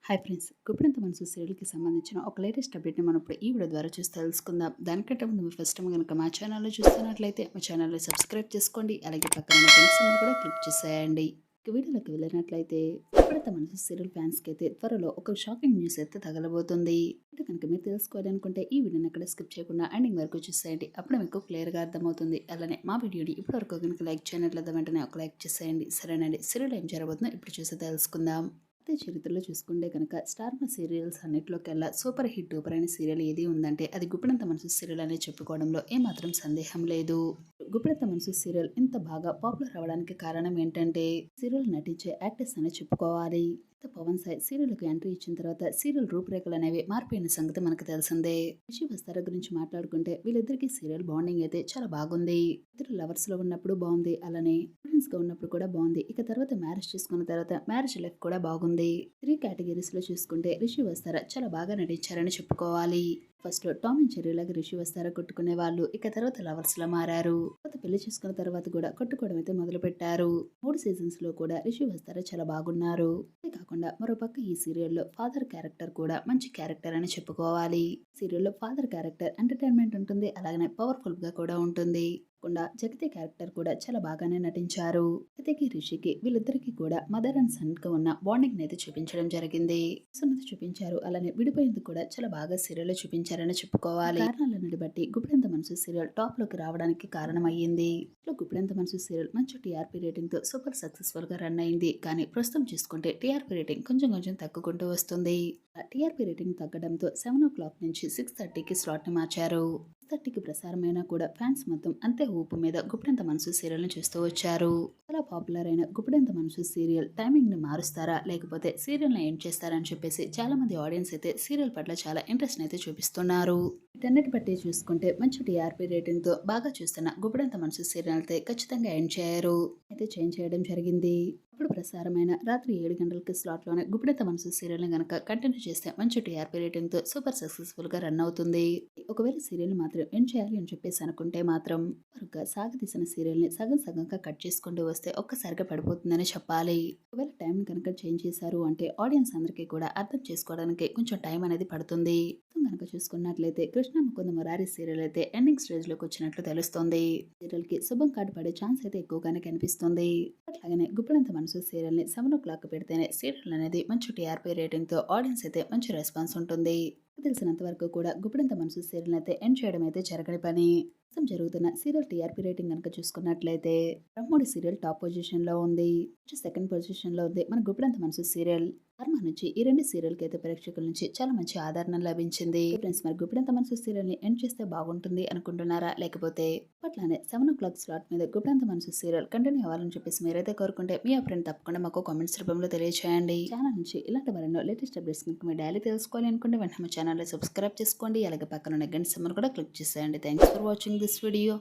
Hi friends, Guppedantha మనసు సీరియల్‌కి సంబంధించిన ఒక లేటెస్ట్ అప్డేట్‌ని మనం ఇప్పుడు ఈ వీడియో ద్వారా చూసి తెలుసుకుందాం. దానికంటే ముందు మీరు ఫస్ట్ టైమ్ గనుక మా ఛానల్‌లో చూస్తున్నట్లయితే మా ఛానల్‌ని సబ్స్క్రైబ్ చేసుకోండి. అలాగే పక్కన ఉన్న బెల్ సింబల్ కూడా క్లిక్ చేసేయండి. ఇక వీడియోలోకి వెళ్ళినట్లయితే గుప్పెడంత మనసు సీరియల్ ఫ్యాన్స్‌కి అయితే త్వరలో ఒక షాకింగ్ న్యూస్ అయితే తగలబోతుంది. అంటే కనుక మీరు తెలుసుకోవాలనుకుంటే ఈ వీడియోని ఎక్కడ స్కిప్ చేయకుండా ఎండింగ్ వరకు చూసేయండి. అప్పుడు మీకు క్లియర్‌గా అర్థమవుతుంది. అలానే మా వీడియోని ఇప్పటివరకు కనుక లైక్ చేయనట్లయితే వెంటనే ఒక లైక్ చేసేయండి. సరేనండి, సీరియల్ ఏం జరగబోతుందో ఇప్పుడు చూసి తెలుసుకుందాం. అదే చరిత్రలో చూసుకుంటే కనుక స్టార్ మా సీరియల్స్ అన్నిట్లోకెల్లా సూపర్ హిట్ డూపర్ అనే సీరియల్ ఏది ఉందంటే అది గుప్పెడంత మనసు సీరియల్ అనే చెప్పుకోవడంలో ఏమాత్రం సందేహం లేదు. గుప్పెడంత మనసు సీరియల్ ఇంత బాగా పాపులర్ అవ్వడానికి కారణం ఏంటంటే సీరియల్ నటించే యాక్టర్స్ అనే చెప్పుకోవాలి. పవన్ సాయి సీరియల్కి ఎంట్రీ ఇచ్చిన తర్వాత సీరియల్ రూపురేఖలు అనేవి మారిపోయిన సంగతి మనకు తెలిసిందే. రిషి వస్తారా గురించి మాట్లాడుకుంటే వీళ్ళిద్దరికి సీరియల్ బాండింగ్ అయితే చాలా బాగుంది. ఇద్దరు లవర్స్ లో ఉన్నప్పుడు బాగుంది, అలానే ఫ్రెండ్స్ గా ఉన్నప్పుడు కూడా బాగుంది. ఇక తర్వాత మ్యారేజ్ చేసుకున్న తర్వాత మ్యారేజ్ లైఫ్ కూడా బాగుంది. 3 కేటగిరీస్ లో చూసుకుంటే రిషి వస్తారా చాలా బాగా నటించారని చెప్పుకోవాలి. ఫస్ట్ టామ్ అండ్ చెర్రీ లాగా రిషి వస్తారా కొట్టుకునే వాళ్ళు, ఇక తర్వాత లవర్స్ లా మారారు. తర్వాత పెళ్లి చేసుకున్న తర్వాత కూడా కొట్టుకోవడం అయితే మొదలు పెట్టారు. 3 సీజన్స్ లో కూడా రిషి వస్తారా చాలా బాగున్నారు. అంతే కాకుండా మరోపక్క ఈ సీరియల్లో ఫాదర్ క్యారెక్టర్ కూడా మంచి క్యారెక్టర్ అని చెప్పుకోవాలి. సీరియల్లో ఫాదర్ క్యారెక్టర్ ఎంటర్టైన్మెంట్ ఉంటుంది, అలాగనే పవర్ఫుల్ గా కూడా ఉంటుంది. కాకుండా జగతి క్యారెక్టర్ కూడా చాలా బాగానే నటించారు. జగతికి రిషికి వీళ్ళిద్దరికి కూడా మదర్ అండ్ సన్ గా ఉన్న బాండింగ్ అయితే చూపించడం జరిగింది. సున్నతి చూపించారు, అలానే విడిపోయేందుకు కూడా చాలా బాగా సీరియల్ చూపించారని చెప్పుకోవాలి. కారణాలను బట్టి గుప్పెడంత మనసు సీరియల్ టాప్ లోకి రావడానికి కారణం అయ్యింది. గుప్పెడంత మనసు సీరియల్ మంచి టీఆర్పీ రేటింగ్ తో సూపర్ సక్సెస్ఫుల్ గా రన్ అయింది. కానీ ప్రస్తుతం చూసుకుంటే టీఆర్పీ రేటింగ్ కొంచెం కొంచెం తగ్గుకుంటూ వస్తుంది. టీఆర్పీ రేటింగ్ తగ్గడంతో 7 o'clock నుంచి 6:30కి స్లాట్ ని మార్చారు. 6:30కి ప్రసారమైనా కూడా ఫ్యాన్స్ మొత్తం అంతే ఊపు మీద గుప్పెడంత మనసు సీరియల్ ని చూస్తూ వచ్చారు. చాలా పాపులర్ అయిన గుప్పెడంత మనసు సీరియల్ టైమింగ్ ని మారుస్తారా లేకపోతే సీరియల్ ని ఎండ్ చేస్తారా అని చెప్పేసి చాలా మంది ఆడియన్స్ అయితే సీరియల్ పట్ల చాలా ఇంట్రెస్ట్ అయితే చూపిస్తున్నారు. వీటన్నిటి బట్టి చూసుకుంటే మంచి టీఆర్పీ రేటింగ్ తో బాగా చూస్తున్న గుప్పెడంత మనసు సీరియల్ అయితే ఖచ్చితంగా ఎండ్ చేయరు అయితే చేంజ్ చేయడం జరిగింది. అప్పుడు ప్రసారమైన రాత్రి 7 గంటలకి స్లాట్ లోనే గుప్పెడంత మనసు సీరియల్ ని గనక కంటిన్యూ చేస్తే మంచి టీఆర్పీ రేటింగ్ తో సూపర్ సక్సెస్ఫుల్ గా రన్ అవుతుంది. ఒకవేళ సీరియల్ మాత్రం ఎండ్ చేయాలి అని చెప్పేసి అనుకుంటే మాత్రం మరొక సాగదీసిన సీరియల్ ని సగం సగంగా కట్ చేసుకుంటూ వస్తే ఒక్కసారిగా పడిపోతుందని చెప్పాలి. ఒకవేళ టైం కనుక చేంజ్ చేశారు అంటే ఆడియన్స్ అందరికీ కూడా అర్థం చేసుకోవడానికి కొంచెం టైం అనేది పడుతుంది. కనుక చూసుకున్నట్లయితే కృష్ణ ముకుంద మురారి సీరియల్ అయితే ఎండింగ్ స్టేజ్ లోకి వచ్చినట్లు తెలుస్తోంది. సీరియల్ కి శుభం కార్డు పడే ఛాన్స్ అయితే ఎక్కువగానే కనిపిస్తుంది. అట్లాగనే గుప్పెడంత మనసు సీరియల్ ని 7 o'clock పెడితేనే సీరియల్ అనేది మంచి టీఆర్పీ రేటింగ్ తో ఆడియన్స్ అయితే మంచి రెస్పాన్స్ ఉంటుంది. తెలిసినంత వరకు కూడా గుప్పెడంత మనసు సీరియల్ అయితే ఎండ్ చేయడం అయితే జరగని పని. ప్రస్తుతం జరుగుతున్న సీరియల్ టీఆర్పీ రేటింగ్ కనుక చూసుకున్నట్లయితే బ్రహ్మోడి సీరియల్ టాప్ పొజిషన్ లో ఉంది. సెకండ్ పొజిషన్ లో ఉంది మన గుప్పెడంత మనసు సీరియల్. వర్మ నుంచి ఈ 2 సీరియల్ కి అయితే ప్రేక్షకుల నుంచి చాలా మంచి ఆదరణ లభించింది. ఫ్రెండ్స్, మరి గుప్పెడంత మనసు సీరియల్ ని ఎండ్ చేస్తే బాగుంటుంది అనుకుంటున్నారా లేకపోతే అట్లానే 7 o'clock స్లాట్ మీద గుప్పెడంత మనసు సీరియల్ కంటిన్యూ అవ్వాలని చెప్పేసి మీరైతే కోరుకుంటే మీ ఫ్రెండ్ తప్పకుండా మాకు కామెంట్స్ రూపంలో తెలియజేయండి. ఛానల్ నుంచి ఇలాంటి మరెన్నో లేటెస్ట్ అప్డేట్స్ కనుక మీరు డైలీ తెలుసుకోవాలి అనుకుంటే వెంటనే మా ఛానల్ సబ్స్క్రైబ్ చేసుకోండి. అలాగే పక్కన ఉన్న గంట సింబల్ కూడా క్లిక్ చేసేయండి. Thanks for watching this video.